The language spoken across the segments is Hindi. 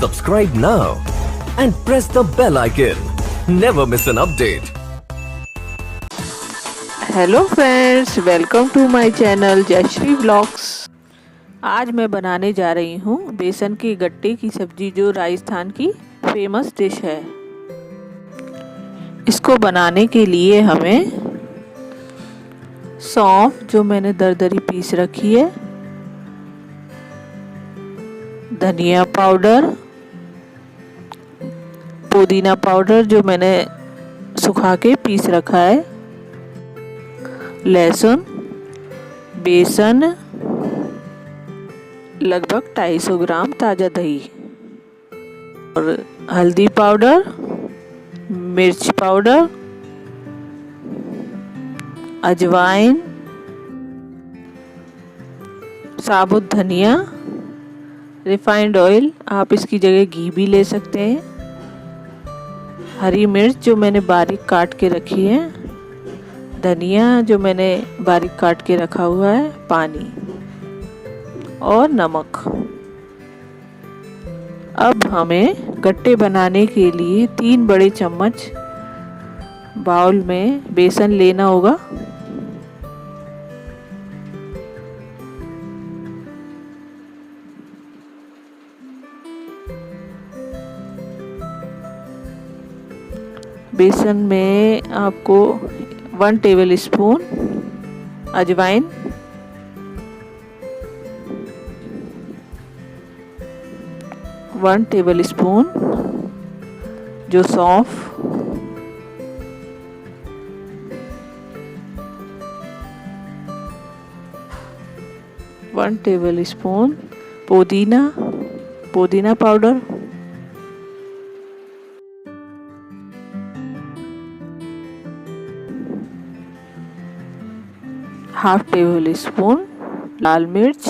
Subscribe now and press the bell icon. Never miss an update. Hello friends, welcome to my channel Jayshree blogs. आज मैं बनाने जा रही हूँ बेसन के गट्टे की सब्जी, जो राजस्थान की फेमस डिश है। इसको बनाने के लिए हमें सौंफ, जो मैंने दरदरी पीस रखी है, धनिया पाउडर, पुदीना पाउडर जो मैंने सुखा के पीस रखा है, लहसुन, बेसन, लगभग 250 ग्राम ताज़ा दही और हल्दी पाउडर, मिर्च पाउडर, अजवाइन, साबुत धनिया, रिफाइंड ऑयल, आप इसकी जगह घी भी ले सकते हैं, हरी मिर्च जो मैंने बारीक काट के रखी है, धनिया जो मैंने बारीक काट के रखा हुआ है, पानी और नमक। अब हमें गट्टे बनाने के लिए 3 बड़े चम्मच बाउल में बेसन लेना होगा। बेसन में आपको 1 टेबल स्पून अजवाइन, 1 टेबल स्पून जो सौंफ, 1 टेबल स्पून पुदीना पाउडर, 1/2 टेबल स्पून लाल मिर्च,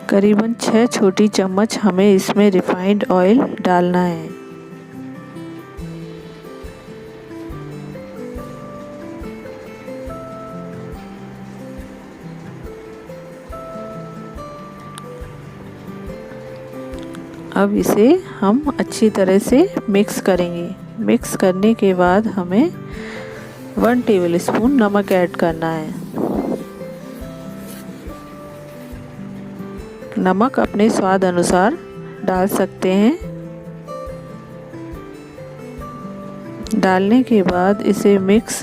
करीबन 6 छोटी चम्मच हमें इसमें रिफाइंड ऑयल डालना है। अब इसे हम अच्छी तरह से मिक्स करेंगे। मिक्स करने के बाद हमें 1 टेबल स्पून नमक ऐड करना है। नमक अपने स्वाद अनुसार डाल सकते हैं। डालने के बाद इसे मिक्स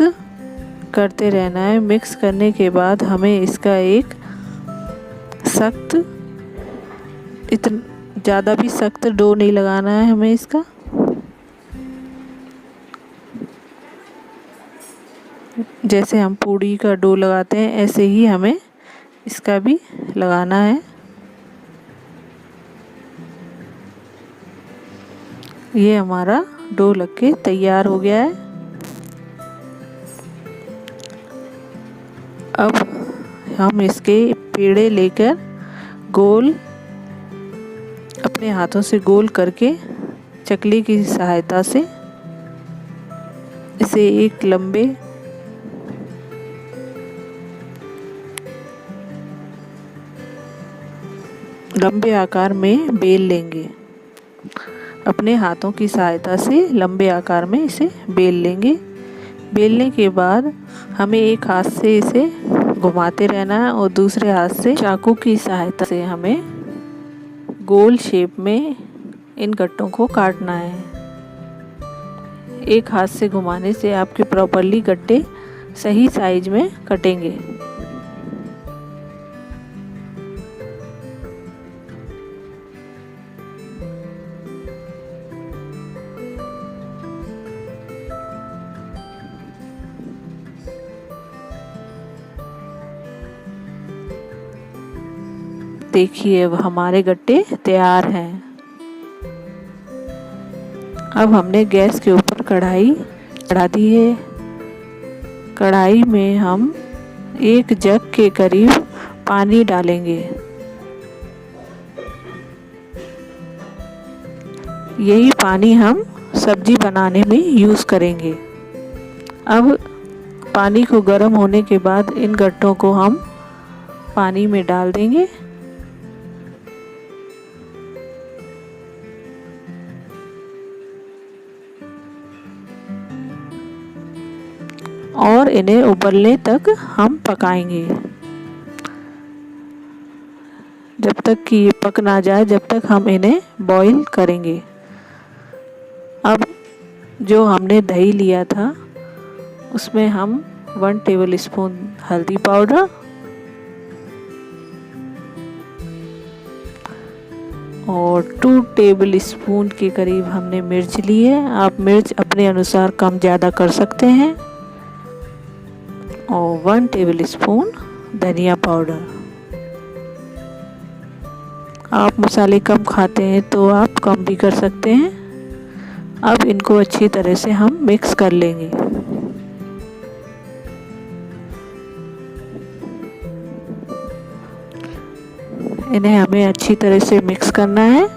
करते रहना है। मिक्स करने के बाद हमें इसका एक सख्त, इतना ज़्यादा भी सख्त डो नहीं लगाना है हमें इसका। जैसे हम पूड़ी का डो लगाते हैं, ऐसे ही हमें इसका भी लगाना है। ये हमारा डो लग के तैयार हो गया है। अब हम इसके पेड़े लेकर गोल, अपने हाथों से गोल करके चकली की सहायता से इसे एक लंबे आकार में बेल लेंगे। अपने हाथों की सहायता से लंबे आकार में इसे बेल लेंगे। बेलने के बाद हमें एक हाथ से इसे घुमाते रहना है और दूसरे हाथ से चाकू की सहायता से हमें गोल शेप में इन गट्टों को काटना है। एक हाथ से घुमाने से आपके प्रॉपरली गट्टे सही साइज में कटेंगे। देखिए, अब हमारे गट्टे तैयार हैं। अब हमने गैस के ऊपर कढ़ाई चढ़ा दी है। कढ़ाई में हम 1 जग के करीब पानी डालेंगे। यही पानी हम सब्जी बनाने में यूज़ करेंगे। अब पानी को गर्म होने के बाद इन गट्टों को हम पानी में डाल देंगे और इन्हें उबलने तक हम पकाएंगे, जब तक कि ये पक ना जाए, जब तक हम इन्हें बॉईल करेंगे। अब जो हमने दही लिया था उसमें हम 1 टेबलस्पून हल्दी पाउडर और 2 टेबलस्पून के करीब हमने मिर्च ली है। आप मिर्च अपने अनुसार कम ज़्यादा कर सकते हैं, और 1 टेबलस्पून धनिया पाउडर। आप मसाले कम खाते हैं तो आप कम भी कर सकते हैं। अब इनको अच्छी तरह से हम मिक्स कर लेंगे। इन्हें हमें अच्छी तरह से मिक्स करना है।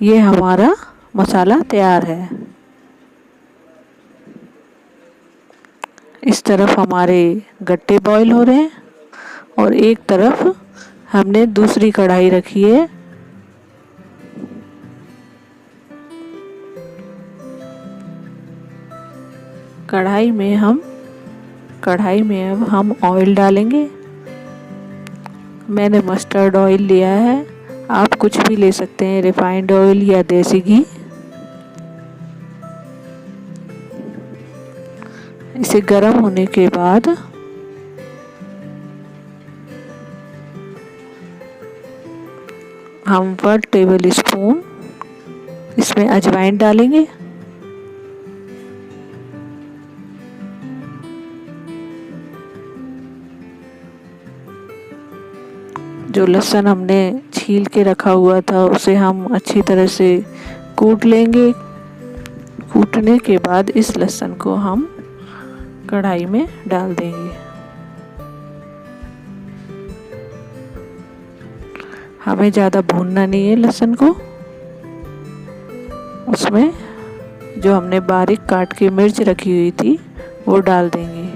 ये हमारा मसाला तैयार है। इस तरफ हमारे गट्टे बॉईल हो रहे हैं और एक तरफ हमने दूसरी कढ़ाई रखी है। कढ़ाई में अब हम ऑयल डालेंगे। मैंने मस्टर्ड ऑयल लिया है, आप कुछ भी ले सकते हैं, रिफाइंड ऑयल या देसी घी। इसे गर्म होने के बाद हम 1 टेबलस्पून इसमें अजवाइन डालेंगे। जो लहसुन हमने छील के रखा हुआ था उसे हम अच्छी तरह से कूट लेंगे। कूटने के बाद इस लहसुन को हम कढ़ाई में डाल देंगे। हमें ज़्यादा भूनना नहीं है लहसुन को। उसमें जो हमने बारीक काट के मिर्च रखी हुई थी वो डाल देंगे।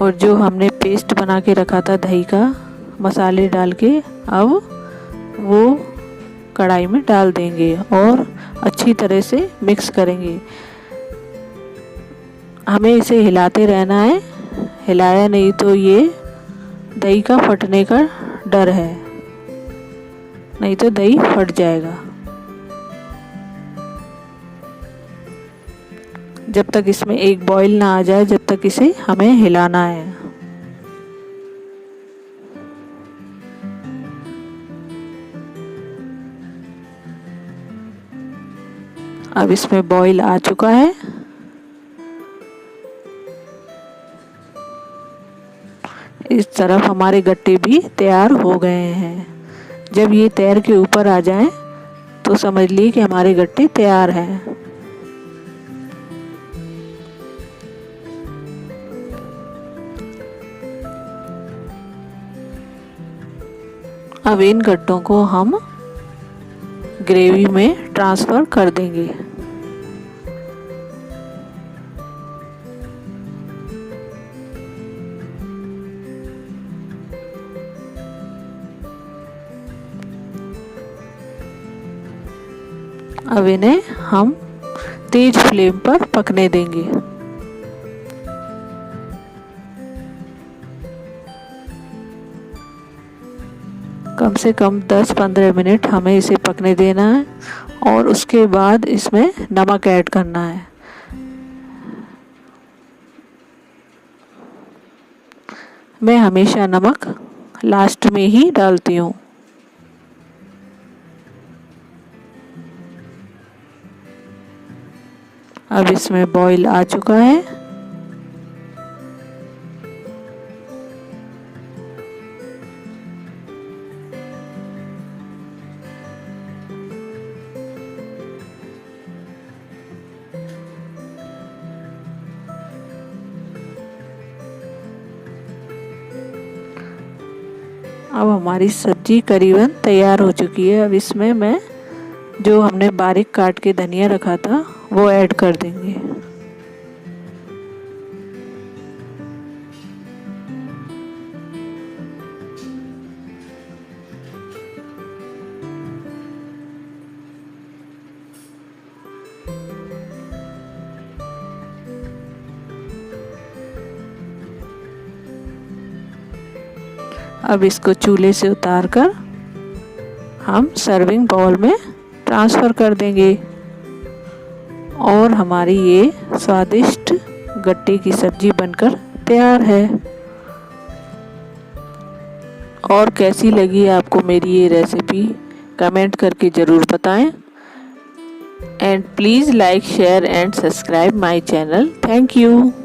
और जो हमने पेस्ट बना के रखा था दही का, मसाले डाल के, अब वो कढ़ाई में डाल देंगे और अच्छी तरह से मिक्स करेंगे। हमें इसे हिलाते रहना है, हिलाया नहीं तो ये दही का फटने का डर है, नहीं तो दही फट जाएगा। जब तक इसमें एक बॉईल ना आ जाए, जब तक इसे हमें हिलाना है। अब इसमें बॉईल आ चुका है। इस तरफ हमारे गट्टे भी तैयार हो गए हैं। जब ये तैर के ऊपर आ जाएं तो समझ लीजिए कि हमारे गट्टे तैयार हैं। अब इन गट्टों को हम ग्रेवी में ट्रांसफ़र कर देंगे। अब इन्हें हम तेज फ्लेम पर पकने देंगे। कम से कम 10-15 मिनट हमें इसे पकने देना है और उसके बाद इसमें नमक ऐड करना है। मैं हमेशा नमक लास्ट में ही डालती हूँ। अब इसमें बॉईल आ चुका है। अब हमारी सब्जी करीबन तैयार हो चुकी है। अब इसमें मैं जो हमने बारीक काट के धनिया रखा था वो ऐड कर देंगे। अब इसको चूल्हे से उतारकर हम सर्विंग बाउल में ट्रांसफ़र कर देंगे और हमारी ये स्वादिष्ट गट्टे की सब्जी बनकर तैयार है। और कैसी लगी आपको मेरी ये रेसिपी कमेंट करके ज़रूर बताएं। And please like share and subscribe my channel. Thank you.